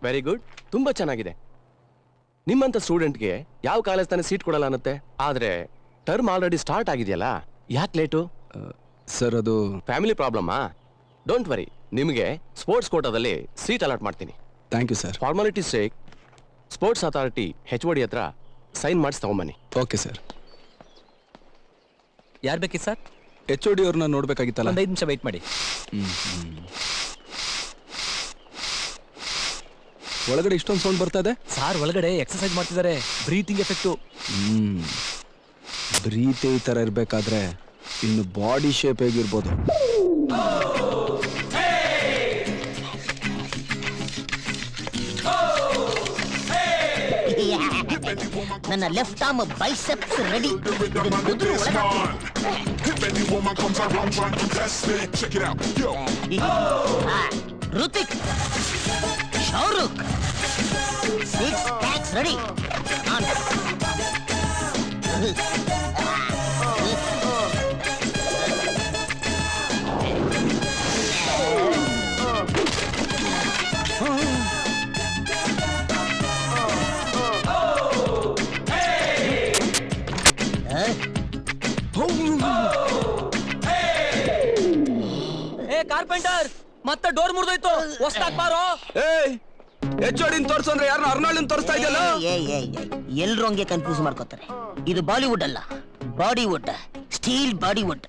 Very good, ತುಂಬಾ ಚೆನ್ನಾಗಿದೆ. ನಿಮ್ಮಂತ ಸ್ಟೂಡೆಂಟ್ಗೆ ಯಾವ ಕಾಲೇಜ್ ತಾನೇ ಸೀಟ್ ಕೊಡಲ್ಲ ಅನ್ನತ್ತೆ. ಆದ್ರೆ ಟರ್ಮ್ ಆಲ್ರೆಡಿ ಸ್ಟಾರ್ಟ್ ಆಗಿದೆಯಲ್ಲ, ಯಾಕೆ ಲೇಟು? ಸರ್ ಅದು ಫ್ಯಾಮಿಲಿ ಪ್ರಾಬ್ಲಮ್ಮಾ? ಡೋಂಟ್ ವರಿ, ನಿಮಗೆ ಸ್ಪೋರ್ಟ್ಸ್ ಕೋಟಾದಲ್ಲಿ ಸೀಟ್ ಅಲಾಟ್ ಮಾಡ್ತೀನಿ. Thank you sir. Formality sake sports authority HOD ಹತ್ರ ಸೈನ್ ಮಾಡಿಸಿ ತಗೊಂಬನ್ನಿ. Okay sir. ಯಾರು ಬೇಕಿ ಸರ್? HOD ಅವ್ರನ್ನ ನೋಡ್ಬೇಕಾಗಿತ್ತಲ್ಲ. 5 ನಿಮಿಷ ವೆಯ್ಟ್ ಮಾಡಿ. ಒಳಗಡೆ ಇಷ್ಟೊಂದು ಸೌಂಡ್ ಬರ್ತಾ ಇದೆ. ಸಾರ್ ಒಳಗಡೆ ಎಕ್ಸರ್ಸೈಸ್ ಮಾಡ್ತಿದ್ದಾರೆ, ಬ್ರೀತಿಂಗ್ ಎಫೆಕ್ಟು. ಬ್ರೀತ್ ಈ ಥರ ಇರಬೇಕಾದ್ರೆ ಇನ್ನು ಬಾಡಿ ಶೇಪ್ ಹೇಗಿರ್ಬೋದು? ನನ್ನ left arm biceps ready. Hrithik, Shahrukh, 6 packs ready. Carpenter ಮತ್ತೆ ಡೋರ್ ಮುರಿದೋಯ್ತು, ಹೊಸ್ದಾಗ್ ಬಾರೋ. HOD ತೋರ್ಸು ಅಂದ್ರೆ ಯಾರನ್ನ ಅರ್ನಾಲ್ಡ್ ತೋರಿಸ್ತಾ ಇದೆಯಲ್ಲ? ಎಲ್ರು ಹಂಗೆ ಕನ್ಫ್ಯೂಸ್ ಮಾಡ್ಕೋತಾರೆ. ಇದು ಬಾಲಿವುಡ್ ಅಲ್ಲ, ಬಾಡಿವುಡ್, ಸ್ಟೀಲ್ ಬಾಡಿವುಡ್.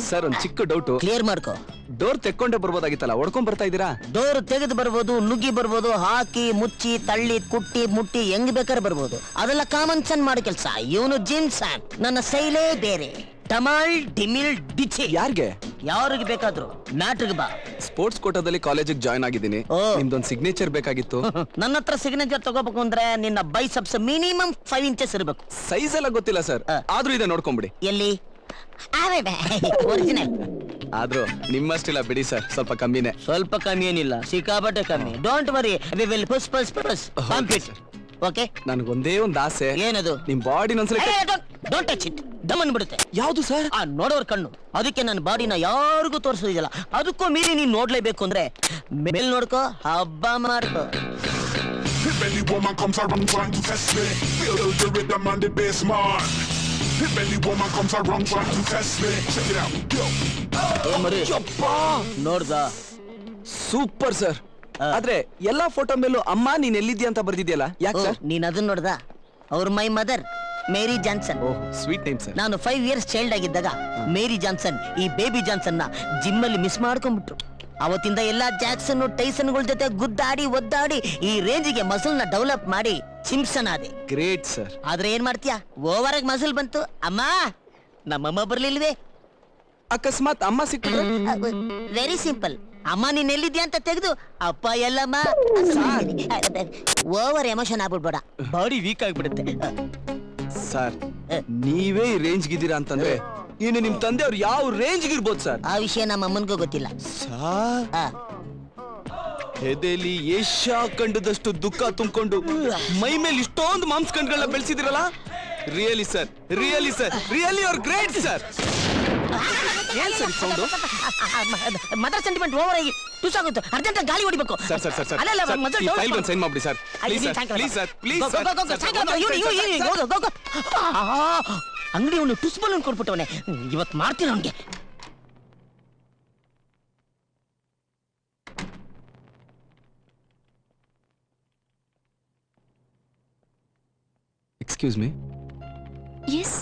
ಸರ್ ಒಂದ್ ಚಿಕ್ಕ ಡೌಟ್ ಕ್ಲಿಯರ್ ಮಾಡ್ಕೋ. ಡೋರ್ ತೆಕ್ಕೊಂಡೇ ಬರ್ಬೋದಾಗಿತ್ತಲ್ಲ, ಹೊಡ್ಕೊಂಡ್ ಬರ್ತಾ ಇದೀರಾ? ಡೋರ್ ತೆಗೆದು ಬರ್ಬೋದು, ನುಗ್ಗಿ ಬರ್ಬೋದು, ಹಾಕಿ ಮುಚ್ಚಿ ತಳ್ಳಿ ಕುಟ್ಟಿ ಮುಟ್ಟಿ ಹೆಂಗ್ ಬೇಕಾದ್ರೆ ಬರ್ಬೋದು. ಅದೆಲ್ಲ ಕಾಮನ್ ಸೆನ್ಸ್ ಮಾಡೋ ಕೆಲಸ. ಇವನು ಜಿನ್ಸ್, ನನ್ನ ಶೈಲೇ ಬೇರೆ. ಟಮಾಲ್ ಡಿಮಿಲ್ ಡಿಚಿ. ಯಾರಿಗೆ? ಯಾರಿಗೆ ಬೇಕಾದ್ರು. ಮ್ಯಾಟ್ರಿಗೆ ಬಾ. ಸ್ಪೋರ್ಟ್ಸ್ ಕೋಟಾದಲ್ಲಿ ಕಾಲೇಜಿಗೆ ಜಾಯ್ನ್ ಆಗಿದ್ದೀನಿ. ನಿಮ್ದೊಂದು ಸಿಗ್ನೇಚರ್ ಬೇಕಾಗಿತ್ತು. ನನ್ನ ಹತ್ರ ಸಿಗ್ನೇಚರ್ ತಗೋಬೇಕು ಅಂದ್ರೆ ನಿನ್ನ ಬೈಸೆಪ್ಸ್ ಮಿನಿಮಮ್ 5 ಇಂಚಸ್ ಇರಬೇಕು. ಸೈಜ್ ಎಲ್ಲ ಗೊತ್ತಿಲ್ಲ ಸರ್, ಆದ್ರೂ ಇದೆ ನೋಡ್ಕೊಂಬಿಡಿ. ಎಲ್ಲಿ? ಒರಿಜಿನಲ್. ಆದ್ರೂ ನಿಮ್ಮಷ್ಟಿಲ್ಲ ಬಿಡಿ ಸರ್, ಸ್ವಲ್ಪ ಕಮ್ಮಿನೇ. ಸ್ವಲ್ಪ ಕಮ್ಮಿ ಏನಿಲ್ಲ, ಸಿಕ್ಕಾಪಟ್ಟೆ ಕಮ್ಮಿ. Don't worry, we will push push push compete. Okay? ನನಗೊಂದೇ ಒಂದು ಆಸೆ. ಏನದು? ನಿಮ್ ಬಾಡಿ ಒಂದ್ಸಲ ಡೋಂಟ್ ಟಚ್ ಇಟ್, ದಮ್ ಅನ್ಬಿಡುತ್ತೆ. ಯಾವುದು ಸರ್? ಆ ನೋಡೋರ್ ಕಣ್ಣು. ಅದಕ್ಕೆ ನನ್ನ ಬಾಡಿನ ಯಾರಿಗೂ ತೋರಿಸೋದಿಲ್ಲ. ಅದಕ್ಕೂ ಮೀರಿ ನೀನ್ ನೋಡ್ಲೇಬೇಕು ಅಂದ್ರೆ ಮೇಲ್ ನೋಡ್ಕೋ, ಹಬ್ಬ ಮಾಡ್ಕೋ. If any woman comes around trying to test me, feel the rhythm and the bass, man. If any woman comes around trying to test me, check it out, yo. ನೋಡ್ದ? Super sir. ಆದ್ರೆ ಎಲ್ಲಾ photo ಮೇಲೂ ಅಮ್ಮ ನೀನ್ ಎಲ್ಲಿದ್ಯಾ ಅಂತ ಬರ್ದಿದ್ಯಲ್ಲ, ಯಾಕೆ sir? ನೀನ್ ಅದನ್ನ ನೋಡ್ದ? ಅವ್ರ my mother Mary Johnson. Sweet name sir. ನಾನು 5 ಇಯರ್ಸ್ ಚೈಲ್ಡ್ ಆಗಿದ್ದಾಗ ಮೇರಿ ಜಾನ್ಸನ್ ಈ ಬೇಬಿ ಜಾನ್ಸನ್ ನ ಜಿಮ್ ಅಲ್ಲಿ ಮಿಸ್ ಮಾಡ್ಕೊಂಡ್ಬಿಟ್ರು. ಅವತ್ತಿಂದ ಎಲ್ಲಾ ಜಾಕ್ಸನ್ ಟೈಸನ್ಗಳ ಜೊತೆ ಗುದ್ದಾಡಿ ಒದ್ದಾಡಿ ಈ ರೇಂಜಿಗೆ ಮಸಲ್ ನ ಡೆವಲಪ್ ಮಾಡಿ ಚಿಂಪ್ಸನ್ ಆದೆ. Great sir. ಆದ್ರೆ ಏನ್ ಮಾಡ್ತೀಯಾ, ಓವರ್ ಆಗಿ ಮಸಲ್ ಬಂತು. ಅಮ್ಮ, ನಮ್ಮಮ್ಮ ಬರ್ಲಿಲ್ವೇ? ಅಕಸ್ಮಾತ್ ಅಮ್ಮ ಸಿಕ್ಕಿದ್ರೆ? Very simple. ಅಮ್ಮ ನೀನ್ ಎಲ್ಲಿದ್ಯಾ ಅಂತ ತೆಗೆದು ಅಪ್ಪ ಎಲ್ಲಮ್ಮ. ಓವರ್ ಎಮೋಷನ್ ಆಗ್ಬಿಡ್ಬೇಡ, ಬಾಡಿ ವೀಕ್ ಆಗ್ಬಿಡುತ್ತೆ. ಸರ್ ನೀವೇ ಈ ರೇಂಜ್ ಗಿದ್ದೀರಾ ಅಂತಂದ್ರೆ ಇನ್ನು ನಿಮ್ ತಂದೆ ಅವ್ರು ಯಾವ ರೇಂಜ್ ಇರ್ಬೋದು ಸರ್? ಆ ವಿಷಯ ನಮ್ಮ ಅಮ್ಮನ್ಗೂ ಗೊತ್ತಿಲ್ಲ. ಎದೆಲಿ ಏಷ್ಯಾ ಕಂಡದಷ್ಟು ದುಃಖ ತುಂಬಿಕೊಂಡು ಮೈ ಮೇಲೆ ಇಷ್ಟೊಂದು ಮಾಂಸಖಂಡಗಳನ್ನ ಬೆಳೆಸಿದಿರಲ್ಲ. Really sir, really sir, really you are great sir. ಏನ್ sir sound? Mother sentiment over ಆಗಿ ಟುಸಾಗುತ್ತೆ. ಅರ್ಜೆಂಟ್ ಗಾಳಿ ಹೊಡಿಬೇಕು. ಸರ್ ಸರ್ ಸರ್ ಈ ಫೈಲ್ ಒಂದು ಸೈನ್ ಮಾಡ್ಬಿಡಿ sir, please sir, please sir, please sir. ಅಂಗಡಿ ಅವನು ಟುಸ್ ಬಲೂನ್ ಕೊಟ್ಬಿಟ್ಟವನೆ. ಇವತ್ತು ಮಾಡ್ತೀನಿ ಅವನಿಗೆ. Excuse me. ಎಸ್.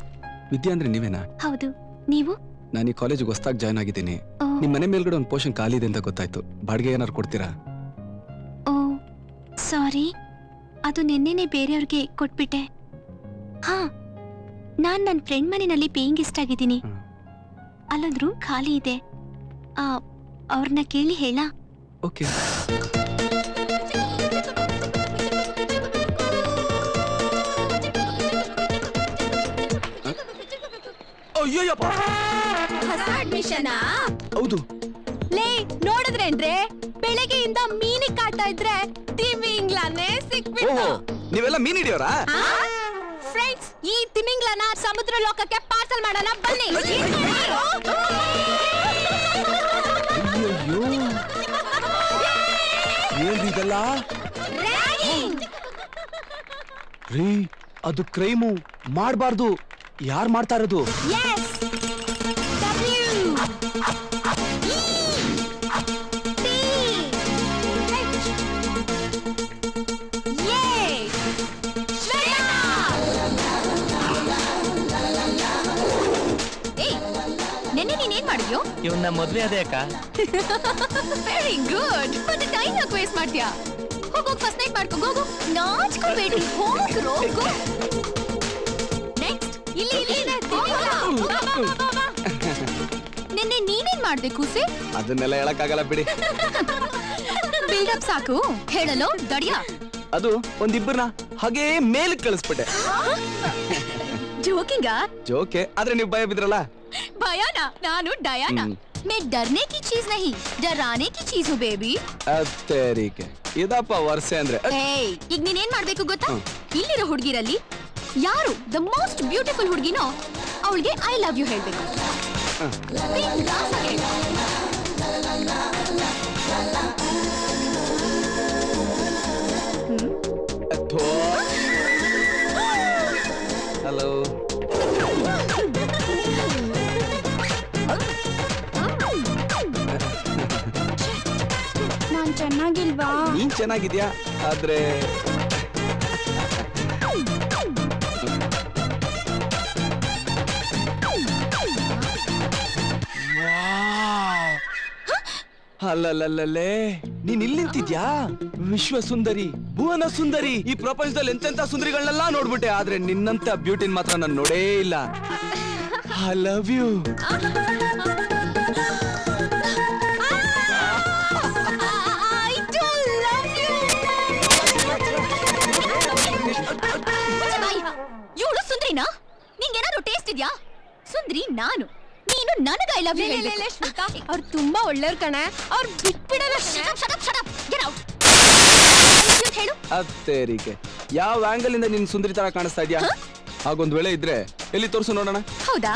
ವಿದ್ಯಾ ಅಂದ್ರೆ ನೀವೇನಾ? ಹೌದು. ನೀವು? ನಾನು ಈ ಕಾಲೇಜಿಗೆ ಹೊಸದಾಗಿ ಜಾಯ್ನ್ ಆಗಿದ್ದೀನಿ. ನಿಮ್ ಮನೆ ಮೇಲ್ಗಡೆ ಒಂದು ಪೋರ್ಷನ್ ಖಾಲಿ ಇದೆ ಅಂತ ಗೊತ್ತಾಯ್ತು. ಬಾಡಿಗೆ ಏನಾರು ಕೊಡ್ತೀರಾ? ಓ ಸಾರಿ, ಅದು ನಿನ್ನೆನೆ ಬೇರೆಯವ್ರಿಗೆ ಕೊಟ್ಬಿಟ್ಟೆ. ಹಾ, ನಾನ್ ನನ್ನ ಫ್ರೆಂಡ್ ಮನೆಯಲ್ಲಿ ಪೇಯಿಂಗ್ ಗೆಸ್ಟ್ ಆಗಿದ್ದೀನಿ. ಅಲ್ಲೊಂದು ರೂಮ್ ಖಾಲಿ ಇದೆ, ಅವ್ರನ್ನ ಕೇಳಿ ಹೇಳ. ಓಕೆ. ಅಯ್ಯೋಯಪ್ಪ, ಹೊಸ ಅಡ್ಮಿಷನ್? ಹೌದು. ಲೇ ನೋಡಿದ್ರೇನ್ರೆ, ಬೆಳಗ್ಗೆಯಿಂದ ಮೀನಿಗೆ ಕಾಡ್ತಾ ಇದ್ರೆ ತಿಮಿಂಗ್ಲಾನೇ ಸಿಕ್ಬಿಟ್ಟು. ನೀವೆಲ್ಲ ಮೀನ್ ಹಿಡಿಯೋರಾ? ಫ್ರೆಂಡ್ಸ್, ಈ ತಿಮಿಂಗ್ಲನ ಸಮುದ್ರ ಲೋಕಕ್ಕೆ ಪಾರ್ಸಲ್ ಮಾಡೋಣ ಬನ್ನಿ. ಏನಿದಲ್ಲ? ರೀ ಅದು ಕ್ರೈಮು ಮಾಡಬಾರ್ದು. ಯಾರು ಮಾಡ್ತಾ ಇರೋದು? Yes. W. E. T. H. Yay. Shweta. ಏಯ್, ನೆನ್ನೆ ನೀನೇನ್ ಮಾಡಿದ್ಯೋ? ಇವನ್ನ ಮದ್ವೆ ಅದೇ ಅಕ್ಕ. Very good. ಮತ್ತೆ ಟೈಮ್ ಯಾಕೆ ವೇಸ್ಟ್ ಮಾಡ್ತೀಯಾ? ಹೋಗು ಫಸ್ಟ್ ನೈಟ್ ಮಾಡ್ಕೊ. ಹೋಗು, ನಾಚ್ಕೋಬೇಡಿ. ಹೋಗು. ನೆಕ್ಸ್ಟ್ ಇಲ್ಲಿ ನಿನ್ನೆ ನೀನೇನ್ ಮಾಡ್ದೆ ಕೂಸೆ? ಅದನ್ನೆಲ್ಲ ಹೇಳಕ್ಕಾಗಲ್ಲ ಬಿಡಿ. ಬಿಲ್ಡಪ್ ಸಾಕು ಹೇಳಲು ದಡಿಯಾ. ಅದು ಒಂದಿಬ್ಬರನ್ನ ಹಾಗೇ ಮೇಲಕ್ಕೆ ಕಳಿಸ್ಬಿಟ್ಟೆ. ಜೋಕಿಂಗಾ? ಜೋಕೆ, ಆದ್ರೆ ನೀವು ಭಯ ಬಿದ್ರಲ್ಲ. ಭಯಾನಾ? ನಾನು ಡಯಾನಾ. मैं डरने की चीज नहीं, डराने की चीज हूँ बेबी. ಅತ್ತೇರಿಕೆ ಇದಪ್ಪ ವರ್ಷೆ ಅಂದ್ರೆ. ಏಯ್, ಈಗ ನೀನೇನ್ ಮಾಡ್ಬೇಕು ಗೊತ್ತಾ? ಇಲ್ಲಿರೋ ಹುಡುಗಿರಲ್ಲಿ ಯಾರು ದ ಮೋಸ್ಟ್ ಬ್ಯೂಟಿಫುಲ್ ಹುಡುಗಿನೋ ಅವಳಿಗೆ ಐ ಲವ್ ಯು ಹೇಳ್ಬೇಕು. ಬಿಂದಾಸ್ ಆಗಿ ಹೇಳು. ಹಲೋ. ನಾನ್ ಚೆನ್ನಾಗಿಲ್ವಾ? ನೀನ್ ಚೆನ್ನಾಗಿದ್ಯಾ, ಆದ್ರೆ ಅಲ್ಲಲ್ಲೇ ನೀನ್ ಇಲ್ಲಿ ನಿಂತಿದ್ಯಾ? ವಿಶ್ವ ಸುಂದರಿ, ಭುವನ ಸುಂದರಿ, ಈ ಪ್ರಪಂಚದಲ್ಲಿ ಎಂತೆಂತ ಸುಂದರಿಗಳನ್ನೆಲ್ಲ ನೋಡ್ಬಿಟ್ಟೆ, ಆದ್ರೆ ನಿನ್ನಂತ ಬ್ಯೂಟಿನ್ ಮಾತ್ರ ನಾನು ನೋಡೇ ಇಲ್ಲ. I love you. ಇವಳು ಸುಂದ್ರಿನಾ? ನಿಂಗೇನಾದ್ರು ಟೇಸ್ಟ್ ಇದ್ಯಾ? ಸುಂದ್ರಿ ನಾನು, ನೀನು ನನಗೆ ಐ ಲವ್ ಯು ಹೇಳ್ಬೇಕು. ಅವ್ರು ತುಂಬಾ ಒಳ್ಳೆಯವ್ರು ಕಣೆ, ಅವ್ರು ಬಿಟ್ಬಿಡಲ್ಲ. ಹೇಳು. ಅತ್ತೇರಿಕೆ ಯಾವ ಆಂಗಲ್ ಇಂದ ನಿನ್ ಸುಂದರಿ ತರ ಕಾಣಿಸ್ತಾ ಇದ್ಯಾ? ಹಾಗೊಂದ್ ವೇಳೆ ಇದ್ರೆ ಎಲ್ಲಿ ತೋರ್ಸು ನೋಡೋಣ. ಹೌದಾ?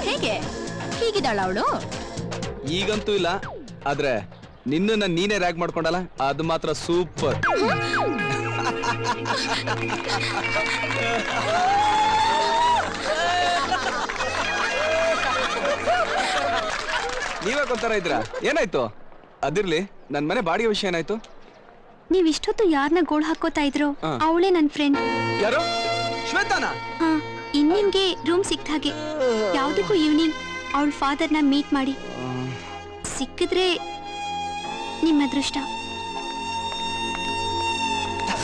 ಹೇಗೆ ಹೀಗಿದ್ದಾಳ ಅವಳು? ಈಗಂತೂ ಇಲ್ಲ, ಆದ್ರೆ ನಿನ್ನ ನೀನೇ ರ್ಯಾಗ್ ಮಾಡ್ಕೊಂಡಲ್ಲ, ಅದು ಮಾತ್ರ ಸೂಪರ್. ನೀವೇ ಕೊಂತರ ಇದ್ರ? ಏನಾಯ್ತು? ಅದಿರ್ಲಿ, ನನ್ ಮನೆ ಬಾಡಿಗೆ ವಿಷಯ ಏನಾಯ್ತು? ನೀವ್ ಇಷ್ಟೊತ್ತು ಯಾರನ್ನ ಗೋಳ್ ಹಾಕೋತಾ ಇದ್ರು ಹಾ. ಅವಳೇ ನನ್ ಫ್ರೆಂಡ್. ಯಾರು? ಶ್ವೇತಾನ? ಹಾ, ಇನ್ ನಿಮ್ಗೆ ರೂಮ್ ಸಿಕ್ತ ಹಾಗೆ ಯಾವ್ದಕ್ಕೂ ಈವ್ನಿಂಗ್ ಅವಳ ಫಾದರ್ನ ಮೀಟ್ ಮಾಡಿ. ಸಿಕ್ಕಿದ್ರೆ ನಿಮ್ಮ ಅದೃಷ್ಟ.